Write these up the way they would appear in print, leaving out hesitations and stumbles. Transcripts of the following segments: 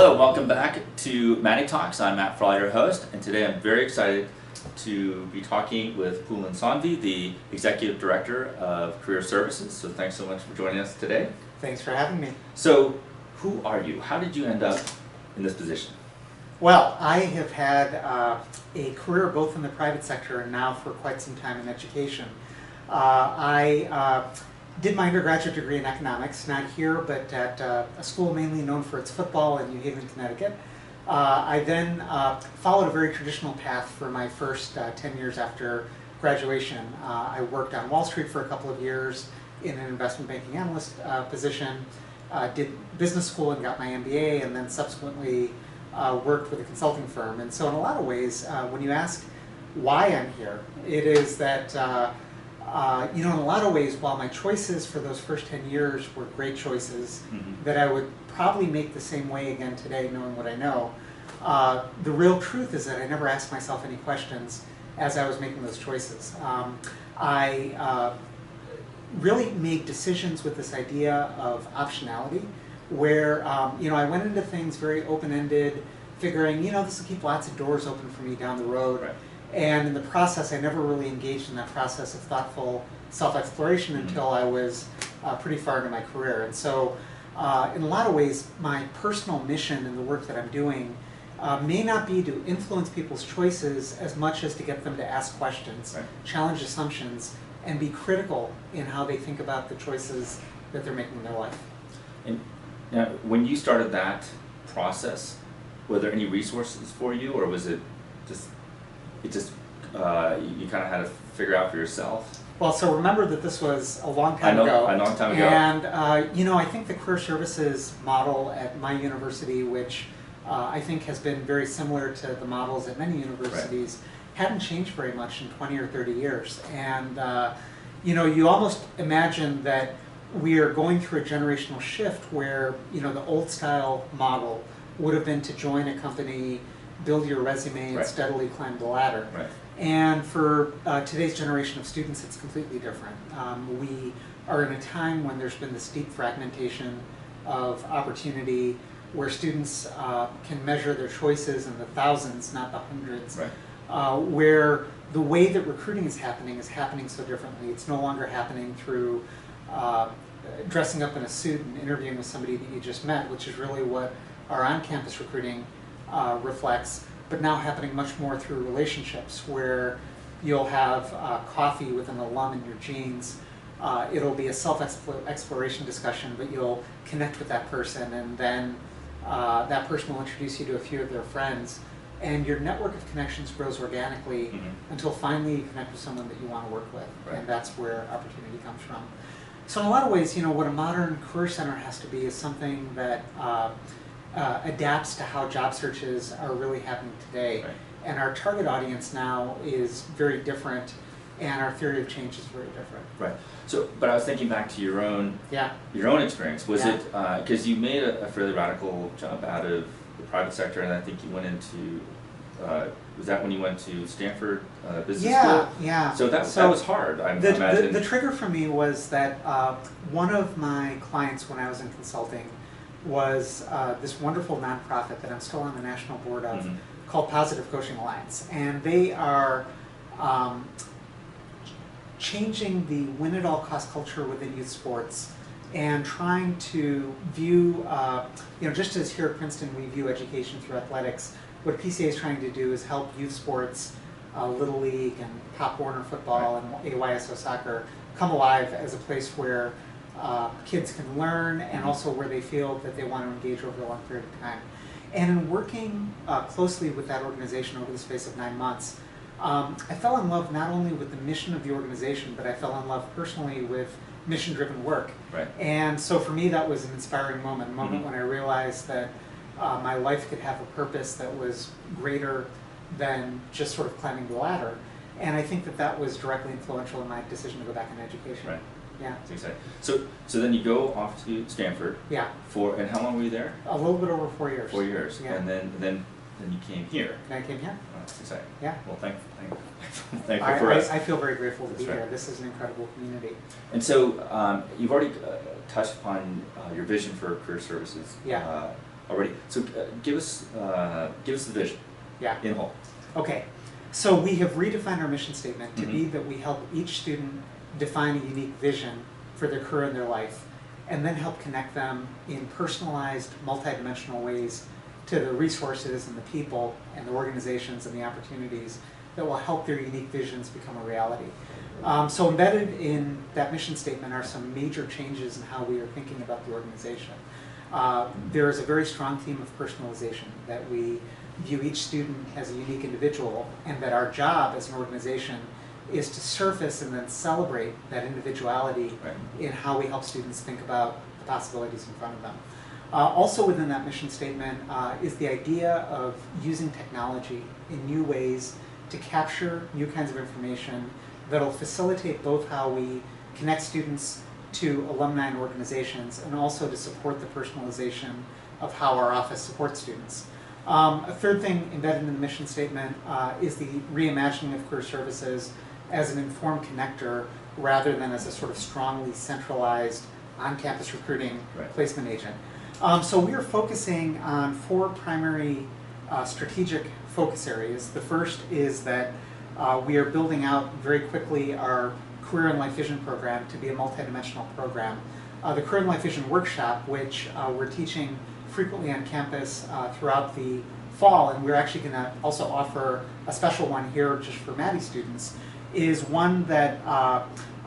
Hello, welcome back to Mathey Talks. I'm Matt Frawley, your host, and today I'm very excited to be talking with Pulin, the Executive Director of Career Services. So thanks so much for joining us today. Thanks for having me. So who are you? How did you end up in this position? Well, I have had a career both in the private sector and now for quite some time in education. I did my undergraduate degree in economics, not here, but at a school mainly known for its football in New Haven, Connecticut. I then followed a very traditional path for my first 10 years after graduation. I worked on Wall Street for a couple of years in an investment banking analyst position, did business school and got my MBA, and then subsequently worked with a consulting firm. And so in a lot of ways, when you ask why I'm here, it is that in a lot of ways, while my choices for those first 10 years were great choices that I would probably make the same way again today, knowing what I know, the real truth is that I never asked myself any questions as I was making those choices. I really made decisions with this idea of optionality, where I went into things very open-ended, figuring, this will keep lots of doors open for me down the road. Right. And in the process, I never really engaged in that process of thoughtful self-exploration until I was pretty far into my career. And so, in a lot of ways, my personal mission in the work that I'm doing may not be to influence people's choices as much as to get them to ask questions, right, challenge assumptions, and be critical in how they think about the choices that they're making in their life. And now, when you started that process, were there any resources for you, or was it just you kind of had to figure out for yourself? Well, so remember that this was a long time ago. A long time ago. And, I think the career services model at my university, which I think has been very similar to the models at many universities, right, hadn't changed very much in 20 or 30 years. And, you almost imagine that we are going through a generational shift where, the old style model would have been to join a company, build your resume, and right, steadily climb the ladder. Right. And for today's generation of students, it's completely different. We are in a time when there's been this deep fragmentation of opportunity, where students can measure their choices in the thousands, not the hundreds. Right. Where the way that recruiting is happening so differently. It's no longer happening through dressing up in a suit and interviewing with somebody that you just met, which is really what our on-campus recruiting reflects, but now happening much more through relationships, where you'll have coffee with an alum in your jeans. It'll be a self-exploration discussion, but you'll connect with that person, and then that person will introduce you to a few of their friends, and your network of connections grows organically until finally you connect with someone that you want to work with, right, and that's where opportunity comes from. So in a lot of ways, what a modern career center has to be is something that adapts to how job searches are really happening today. Right. And our target audience now is very different, and our theory of change is very different. Right. So, but I was thinking back to your own experience. Was it because you made a fairly radical jump out of the private sector, and I think you went into was that when you went to Stanford business school? Yeah. So that was hard. I imagine. The trigger for me was that one of my clients when I was in consulting was this wonderful nonprofit that I'm still on the national board of, called Positive Coaching Alliance. And they are changing the win-at-all-cost culture within youth sports and trying to view, just as here at Princeton we view education through athletics, what PCA is trying to do is help youth sports, Little League and Pop Warner football and AYSO soccer come alive as a place where kids can learn, and also where they feel that they want to engage over a long period of time. And in working closely with that organization over the space of 9 months, I fell in love not only with the mission of the organization, but I fell in love personally with mission-driven work. Right. And so for me, that was an inspiring moment, a moment when I realized that my life could have a purpose that was greater than just sort of climbing the ladder. And I think that was directly influential in my decision to go back in education. Right. Yeah. That's exciting. So then you go off to Stanford. Yeah. And how long were you there? A little bit over 4 years. 4 years. Yeah. And then you came here. And I came here. Oh, that's exciting. Yeah. Well, thank you for us. I feel very grateful to That's be right. here. This is an incredible community. And so you've already touched upon your vision for career services. Yeah. already. So give us the vision. Yeah. In whole. Okay. So we have redefined our mission statement to be that we help each student define a unique vision for their career and their life, and then help connect them in personalized, multidimensional ways to the resources and the people and the organizations and the opportunities that will help their unique visions become a reality. So embedded in that mission statement are some major changes in how we are thinking about the organization. There is a very strong theme of personalization, that we view each student as a unique individual, and that our job as an organization is to surface and then celebrate that individuality in how we help students think about the possibilities in front of them. Also within that mission statement is the idea of using technology in new ways to capture new kinds of information that will facilitate both how we connect students to alumni and organizations, and also to support the personalization of how our office supports students. A third thing embedded in the mission statement is the reimagining of career services as an informed connector rather than as a sort of strongly centralized on-campus recruiting placement agent. So we are focusing on 4 primary strategic focus areas. The first is that we are building out very quickly our Career and Life Vision program to be a multidimensional program. The Career and Life Vision workshop, which we're teaching frequently on campus throughout the fall, and we're actually going to also offer a special one here just for Mathey students, is one that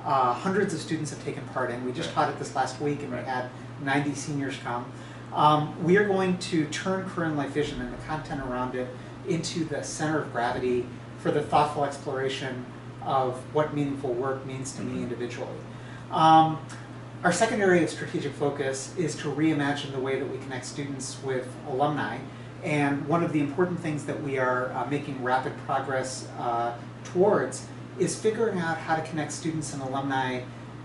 hundreds of students have taken part in. We just taught it this last week, and we had 90 seniors come. We are going to turn Career and Life Vision and the content around it into the center of gravity for the thoughtful exploration of what meaningful work means to me individually. Our second area of strategic focus is to reimagine the way that we connect students with alumni. And one of the important things that we are making rapid progress towards is figuring out how to connect students and alumni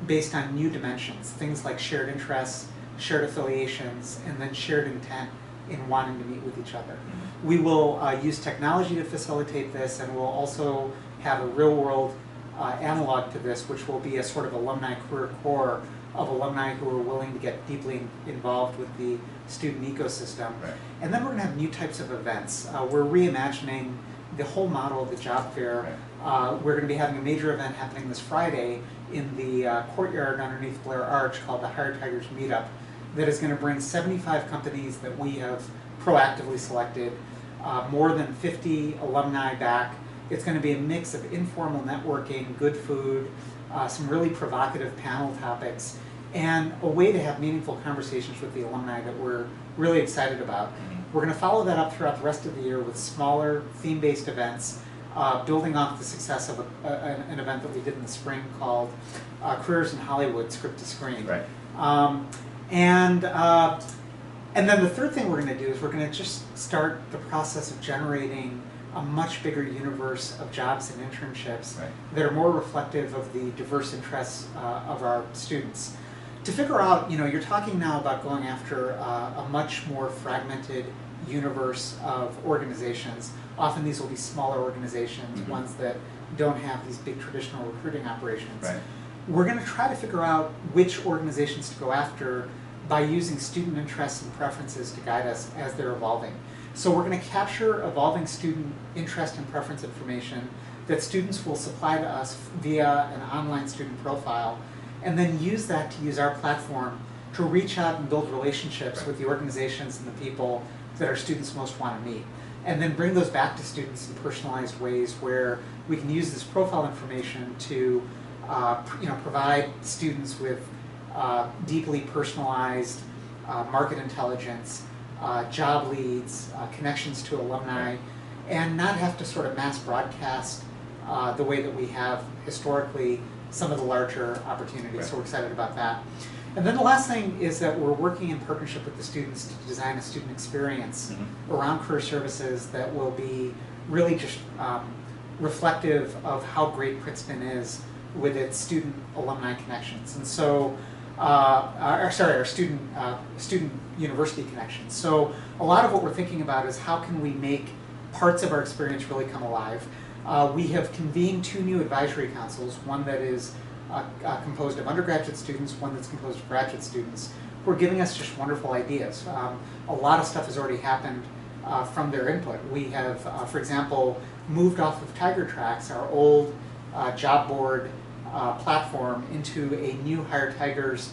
based on new dimensions, things like shared interests, shared affiliations, and then shared intent in wanting to meet with each other. We will use technology to facilitate this, and we'll also have a real-world analog to this, which will be a sort of alumni career core of alumni who are willing to get deeply involved with the student ecosystem. And then we're going to have new types of events. We're reimagining the whole model of the job fair. We're going to be having a major event happening this Friday in the courtyard underneath Blair Arch called the Hire Tigers Meetup, that is going to bring 75 companies that we have proactively selected, more than 50 alumni back. It's going to be a mix of informal networking, good food, some really provocative panel topics, and a way to have meaningful conversations with the alumni that we're really excited about. We're going to follow that up throughout the rest of the year with smaller theme-based events, building off the success of an event that we did in the spring called Careers in Hollywood, Script to Screen. And then the third thing we're going to do is we're going to just start the process of generating a much bigger universe of jobs and internships that are more reflective of the diverse interests of our students. To figure out, you're talking now about going after a much more fragmented universe of organizations. Often these will be smaller organizations, ones that don't have these big traditional recruiting operations. We're going to try to figure out which organizations to go after by using student interests and preferences to guide us as they're evolving. So we're going to capture evolving student interest and preference information that students will supply to us via an online student profile, and then use that to use our platform to reach out and build relationships with the organizations and the people that our students most want to meet. And then bring those back to students in personalized ways where we can use this profile information to provide students with deeply personalized market intelligence, job leads, connections to alumni, and not have to sort of mass broadcast the way that we have historically some of the larger opportunities. So we're excited about that. And then the last thing is that we're working in partnership with the students to design a student experience around career services that will be really just reflective of how great Princeton is with its student alumni connections. And so, our student university connections. So a lot of what we're thinking about is how can we make parts of our experience really come alive. We have convened 2 new advisory councils, one that is composed of undergraduate students, one that's composed of graduate students, who are giving us just wonderful ideas. A lot of stuff has already happened from their input. We have, for example, moved off of Tiger Tracks, our old job board platform, into a new Hire Tigers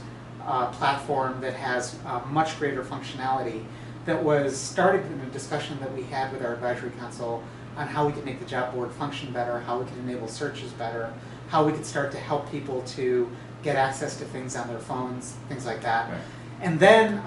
platform that has much greater functionality, that was started in a discussion that we had with our advisory council on how we could make the job board function better, how we could enable searches better, how we could start to help people to get access to things on their phones, things like that. Right. And then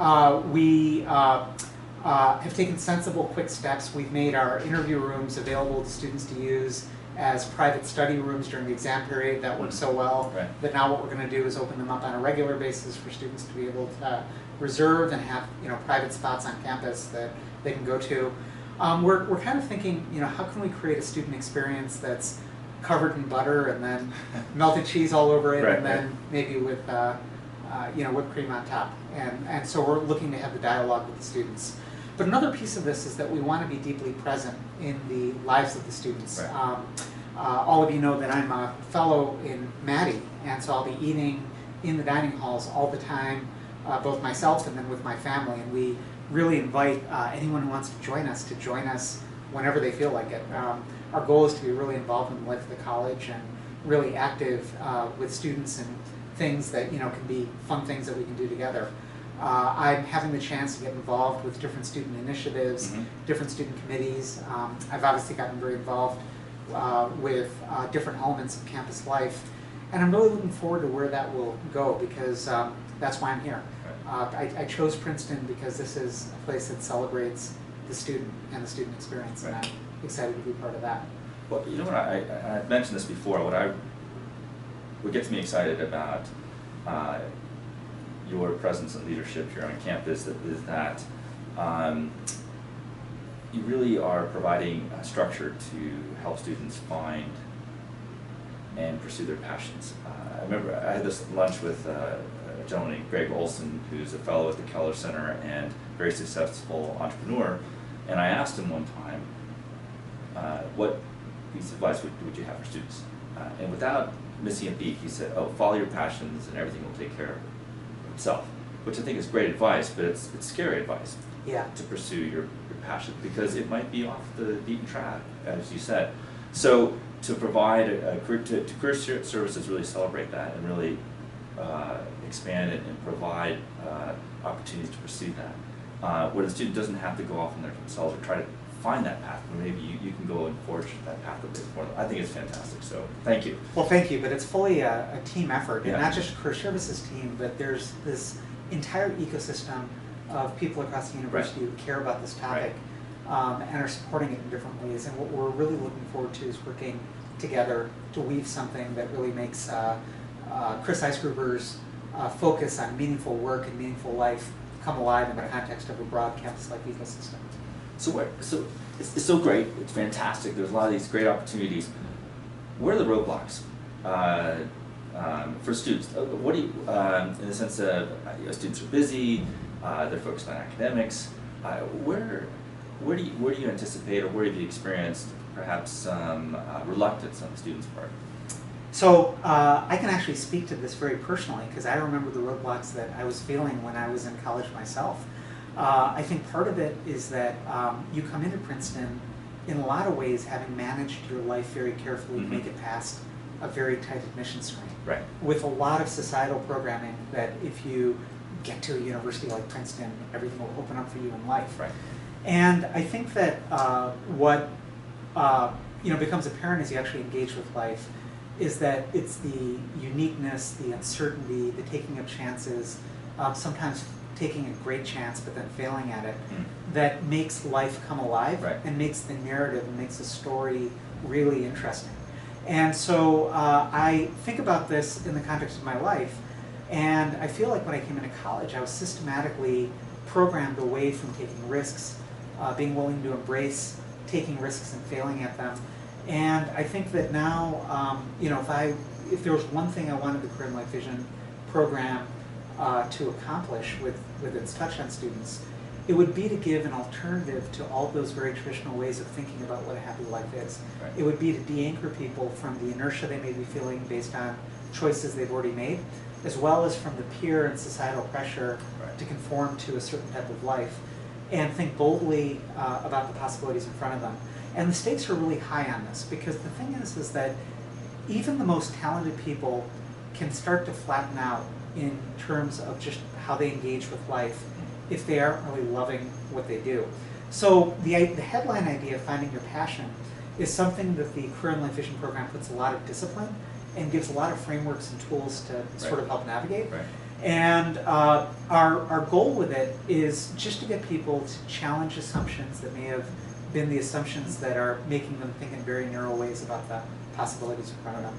we have taken sensible, quick steps. We've made our interview rooms available to students to use as private study rooms during the exam period. That worked so well that now what we're going to do is open them up on a regular basis for students to be able to reserve and have private spots on campus that they can go to. We're kind of thinking, how can we create a student experience that's covered in butter and then melted cheese all over it, and then maybe with whipped cream on top. And so we're looking to have the dialogue with the students. But another piece of this is that we want to be deeply present in the lives of the students. Right. All of you know that I'm a fellow in Mathey, and so I'll be eating in the dining halls all the time, both myself and then with my family. And we really invite anyone who wants to join us whenever they feel like it. Our goal is to be really involved in the life of the college and really active with students and things that can be fun things that we can do together. I'm having the chance to get involved with different student initiatives, different student committees. I've obviously gotten very involved with different elements of campus life, and I'm really looking forward to where that will go, because that's why I'm here. I chose Princeton because this is a place that celebrates the student and the student experience, and I'm excited to be part of that. Well, you know what, I mentioned this before, what gets me excited about your presence and leadership here on campus is that you really are providing a structure to help students find and pursue their passions. I remember I had this lunch with a gentleman named Greg Olson, who's a fellow at the Keller Center and very successful entrepreneur, and I asked him one time, what piece of advice would you have for students? And without missing a beat, he said, follow your passions and everything will take care of itself, which I think is great advice, but it's scary advice to pursue your passion, because it might be off the beaten track, as you said. So to provide career services really celebrate that and really expand it and provide opportunities to pursue that, where the student doesn't have to go off on their themselves or try to find that path, but maybe you can go and forge that path a bit more. I think it's fantastic, so thank you. Well, thank you, but it's fully a team effort, and not just a career services team, but there's this entire ecosystem of people across the university who care about this topic and are supporting it in different ways. And what we're really looking forward to is working together to weave something that really makes Chris Eisgruber's focus on meaningful work and meaningful life come alive in the context of a broad campus-like ecosystem. So it's so great, it's fantastic, there's a lot of these great opportunities. Where are the roadblocks for students? What do you, in the sense of students are busy, they're focused on academics, where do you anticipate, or where have you experienced perhaps some reluctance on the students' part? So I can actually speak to this very personally, because I remember the roadblocks that I was feeling when I was in college myself. I think part of it is that you come into Princeton in a lot of ways having managed your life very carefully to make it past a very tight admission screen. Right. With a lot of societal programming that if you get to a university like Princeton, everything will open up for you in life. Right. And I think that what becomes apparent as you actually engage with life is that it's the uniqueness, the uncertainty, the taking of chances, sometimes taking a great chance but then failing at it, that makes life come alive and makes the narrative and makes the story really interesting. And so I think about this in the context of my life, and I feel like when I came into college I was systematically programmed away from taking risks, being willing to embrace taking risks and failing at them. And I think that now, if there was one thing I wanted the Career and Life Vision program to accomplish with its touch on students, it would be to give an alternative to all those very traditional ways of thinking about what a happy life is. Right. It would be to de-anchor people from the inertia they may be feeling based on choices they've already made, as well as from the peer and societal pressure to conform to a certain type of life, and think boldly about the possibilities in front of them. And the stakes are really high on this, because the thing is that even the most talented people can start to flatten out in terms of just how they engage with life if they aren't really loving what they do. So the headline idea of finding your passion is something that the Career and Life Vision program puts a lot of discipline and gives a lot of frameworks and tools to sort of help navigate. And our goal with it is just to get people to challenge assumptions that may have been the assumptions that are making them think in very narrow ways about the possibilities in front of them.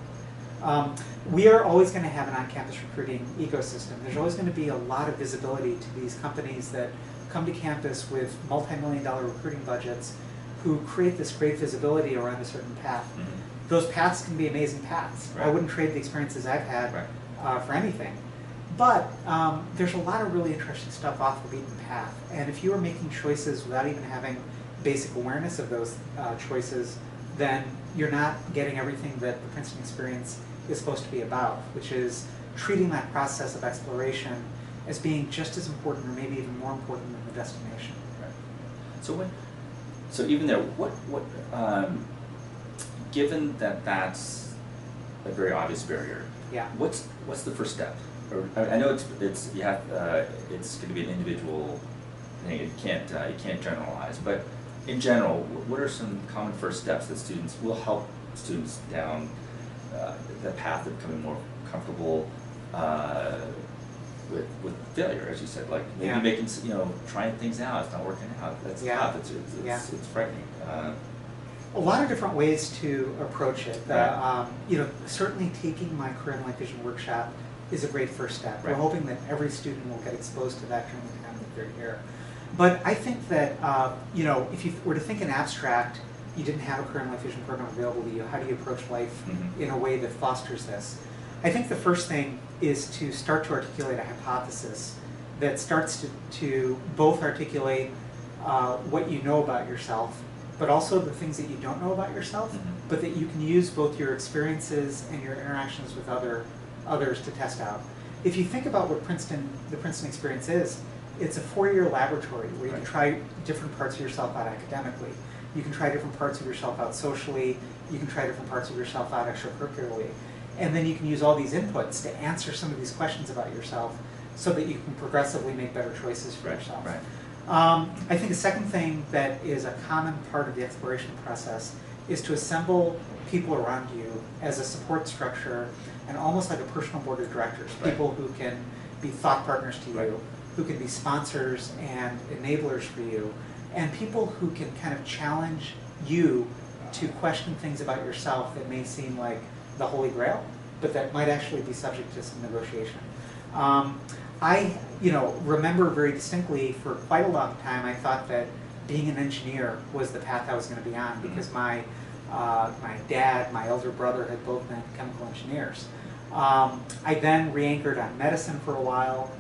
We are always going to have an on-campus recruiting ecosystem. There's always going to be a lot of visibility to these companies that come to campus with multi-million-dollar recruiting budgets who create this great visibility around a certain path. Those paths can be amazing paths. I wouldn't trade the experiences I've had for anything. But there's a lot of really interesting stuff off the beaten path. And if you are making choices without even having basic awareness of those choices, then you're not getting everything that the Princeton experience is supposed to be about, which is treating that process of exploration as being just as important, or maybe even more important, than the destination. So even there, given that that's a very obvious barrier, what's the first step? Or, I know it's going to be an individual thing. You can't generalize, but in general, what are some common first steps that students will help students down the path of becoming more comfortable with failure, as you said, like maybe making, trying things out, it's not working out, that's tough, it's frightening. A lot of different ways to approach it. Certainly taking my Career and Life Vision workshop is a great first step. We're hoping that every student will get exposed to that during the time that they're here. But I think that, if you were to think in abstract, you didn't have a Career and Life Vision program available to you, how do you approach life in a way that fosters this? I think the first thing is to start to articulate a hypothesis that starts to both articulate what you know about yourself, but also the things that you don't know about yourself, but that you can use both your experiences and your interactions with others to test out. If you think about what the Princeton experience is, it's a 4-year laboratory where you can try different parts of yourself out academically. You can try different parts of yourself out socially. You can try different parts of yourself out extracurricularly. And then you can use all these inputs to answer some of these questions about yourself so that you can progressively make better choices for yourself. I think a second thing that is a common part of the exploration process is to assemble people around you as a support structure and almost like a personal board of directors, people who can be thought partners to you, who can be sponsors and enablers for you, and people who can kind of challenge you to question things about yourself that may seem like the Holy Grail, but that might actually be subject to some negotiation. I remember very distinctly for quite a long time I thought that being an engineer was the path I was going to be on, because my dad, my elder brother had both been chemical engineers. I then re-anchored on medicine for a while.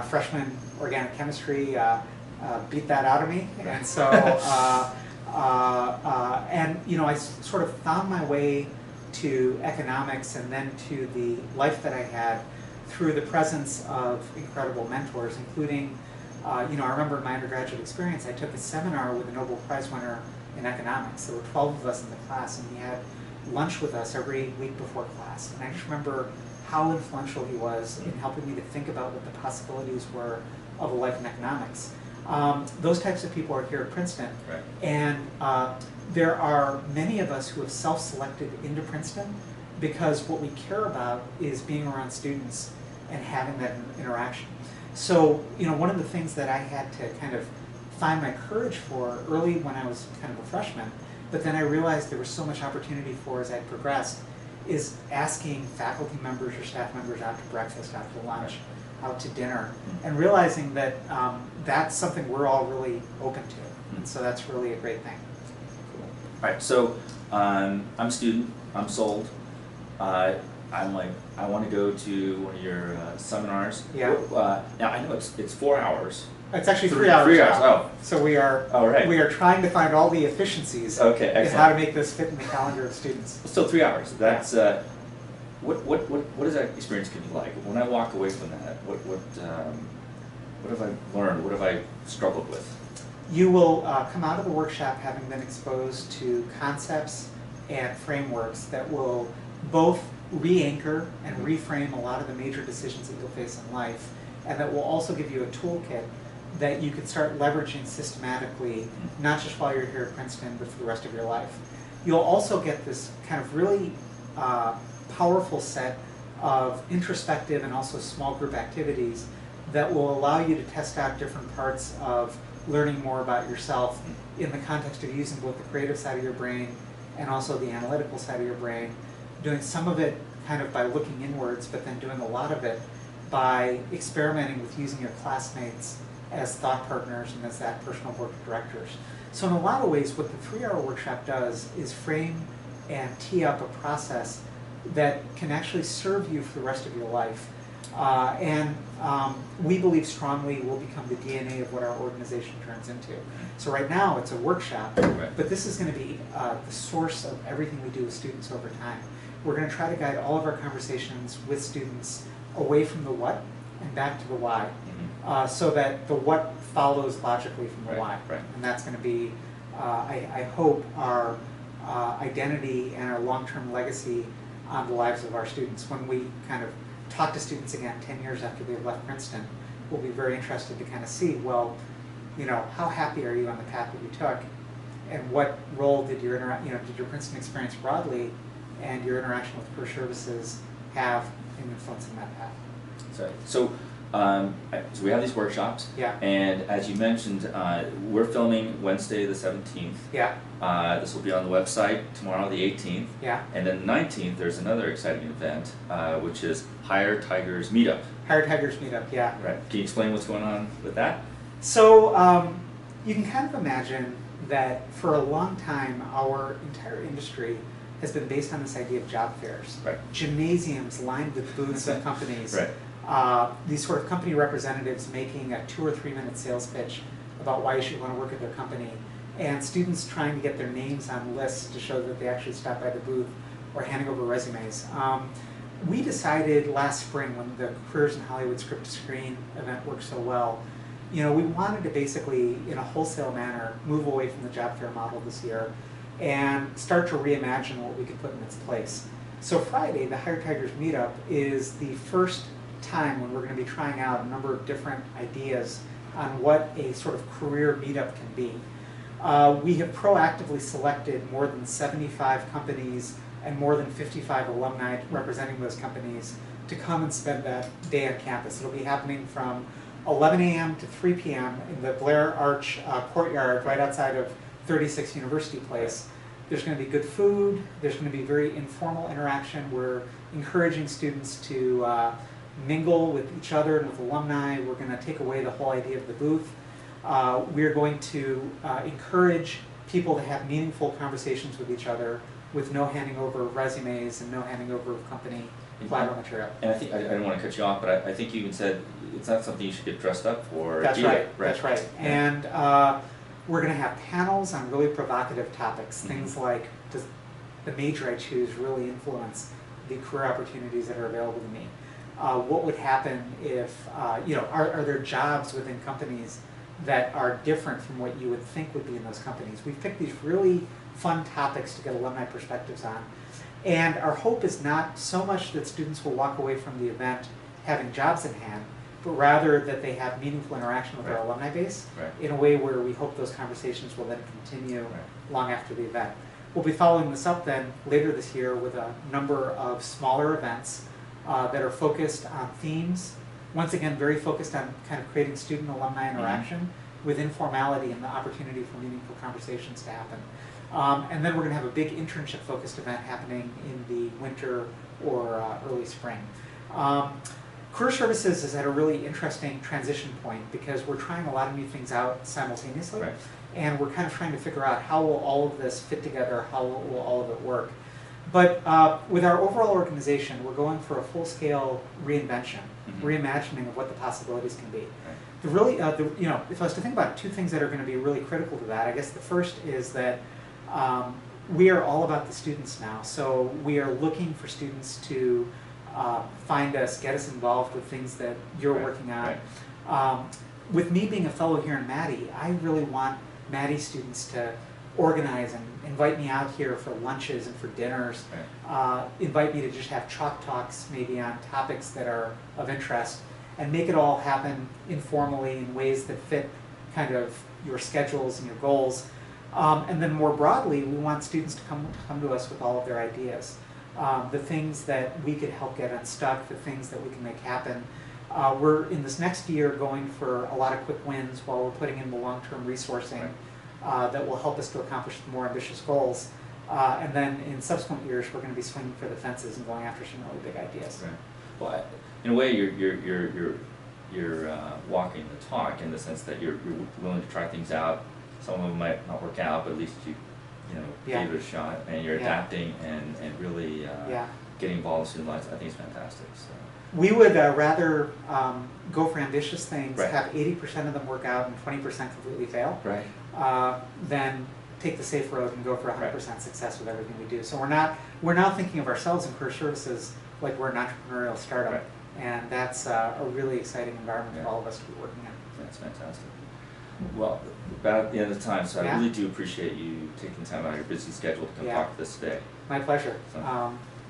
Freshman organic chemistry beat that out of me, and so I sort of found my way to economics and then to the life that I had through the presence of incredible mentors, including, I remember in my undergraduate experience, I took a seminar with a Nobel Prize winner in economics. There were 12 of us in the class, and he had lunch with us every week before class. And I just remember how influential he was in helping me to think about what the possibilities were of a life in economics. Those types of people are here at Princeton, and there are many of us who have self-selected into Princeton because what we care about is being around students and having that interaction. So, one of the things that I had to kind of find my courage for early when I was kind of a freshman, but then I realized there was so much opportunity for as I progressed, is asking faculty members or staff members out to breakfast, out to lunch, out to dinner, and realizing that that's something we're all really open to. And so that's really a great thing. Cool. All right, so I'm a student, I'm sold. I'm like, I want to go to one of your seminars. Now I know it's 4 hours. It's actually 3 hours. 3 hours. Oh. So we are we are trying to find all the efficiencies in how to make this fit in the calendar of students. Still 3 hours. That's what is that experience going to be like? When I walk away from that, what have I learned? What have I struggled with? You will come out of the workshop having been exposed to concepts and frameworks that will both re-anchor and reframe a lot of the major decisions that you'll face in life, and that will also give you a toolkit that you can start leveraging systematically, not just while you're here at Princeton, but for the rest of your life. You'll also get this kind of really powerful set of introspective and also small group activities that will allow you to test out different parts of learning more about yourself in the context of using both the creative side of your brain and also the analytical side of your brain, doing some of it kind of by looking inwards, but then doing a lot of it by experimenting with using your classmates as thought partners and as that personal board of directors. So in a lot of ways, what the 3-hour workshop does is frame and tee up a process that can actually serve you for the rest of your life. We believe strongly will become the DNA of what our organization turns into. So right now it's a workshop, but this is going to be the source of everything we do with students over time. We're going to try to guide all of our conversations with students away from the what and back to the why, so that the what follows logically from the why. And that's going to be, I hope, our identity and our long-term legacy on the lives of our students. When we kind of talk to students again 10 years after they've left Princeton, we'll be very interested to kind of see, well, you know, how happy are you on the path that you took, and what role did your did your Princeton experience broadly and your interaction with career services have in influencing that path? So we have these workshops, and as you mentioned, we're filming Wednesday the 17th. This will be on the website tomorrow, the 18th. And then the 19th, there's another exciting event, which is Hire Tigers Meetup. Hire Tigers Meetup, Right. Can you explain what's going on with that? So you can kind of imagine that for a long time, our entire industry has been based on this idea of job fairs. Gymnasiums lined with booths of companies. These sort of company representatives making a 2 or 3 minute sales pitch about why you should want to work at their company, and students trying to get their names on lists to show that they actually stopped by the booth, or handing over resumes. We decided last spring, when the Careers in Hollywood Script to Screen event worked so well, we wanted to basically, in a wholesale manner, move away from the job fair model this year and start to reimagine what we could put in its place. So Friday, the Hire Tigers Meetup is the first time when we're going to be trying out a number of different ideas on what a sort of career meetup can be. We have proactively selected more than 75 companies and more than 55 alumni representing those companies to come and spend that day on campus. It'll be happening from 11 a.m. to 3 p.m. in the Blair Arch courtyard right outside of 36 University Place. There's going to be good food. There's going to be very informal interaction. We're encouraging students to mingle with each other and with alumni. We're going to take away the whole idea of the booth. We're going to encourage people to have meaningful conversations with each other with no handing over of resumes and no handing over of company collateral material. And I think, I don't want to cut you off, but I think you even said it's not something you should get dressed up for. That's right. That's right. And we're going to have panels on really provocative topics, things like, does the major I choose really influence the career opportunities that are available to me? What would happen if, are there jobs within companies that are different from what you would think would be in those companies? We've picked these really fun topics to get alumni perspectives on. And our hope is not so much that students will walk away from the event having jobs in hand, but rather that they have meaningful interaction with our alumni base in a way where we hope those conversations will then continue long after the event. We'll be following this up then later this year with a number of smaller events that are focused on themes, once again very focused on kind of creating student-alumni interaction with informality and the opportunity for meaningful conversations to happen. And then we're going to have a big internship-focused event happening in the winter or early spring. Career Services is at a really interesting transition point because we're trying a lot of new things out simultaneously, and we're kind of trying to figure out how will all of this fit together, how will all of it work. But with our overall organization, we're going for a full-scale reinvention, reimagining of what the possibilities can be. The really, if I was to think about it, 2 things that are going to be really critical to that, I guess the first is that we are all about the students now. So we are looking for students to find us, get us involved with things that you're working on. With me being a fellow here in Mathey, I really want Mathey students to organize and invite me out here for lunches and for dinners. Invite me to just have chalk talks maybe on topics that are of interest, and make it all happen informally in ways that fit kind of your schedules and your goals. And then more broadly, we want students to come to us with all of their ideas. The things that we could help get unstuck, the things that we can make happen. We're in this next year going for a lot of quick wins while we're putting in the long-term resourcing that will help us to accomplish the more ambitious goals. And then in subsequent years, we're going to be swinging for the fences and going after some really big ideas. Well, in a way, you're walking the talk in the sense that you're willing to try things out. Some of them might not work out, but at least you gave it a shot, and you're adapting and really getting involved in student lives. I think it's fantastic. So. We would rather go for ambitious things, have 80% of them work out and 20% completely fail, than take the safe road and go for 100% success with everything we do. So we're now thinking of ourselves in career services like we're an entrepreneurial startup, and that's a really exciting environment for all of us to be working in. That's fantastic. Well, about at the end of the time, so I really do appreciate you taking time out of your busy schedule to come talk to us today. My pleasure. So.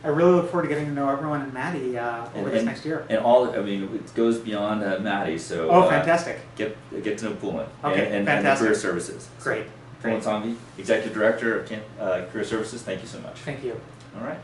I really look forward to getting to know everyone in Mathey over this next year. And it goes beyond Mathey, so fantastic. Get to know Pulin and career services. Great. Pulin Sanghvi, Executive Director of Career Services. Thank you so much. Thank you. All right.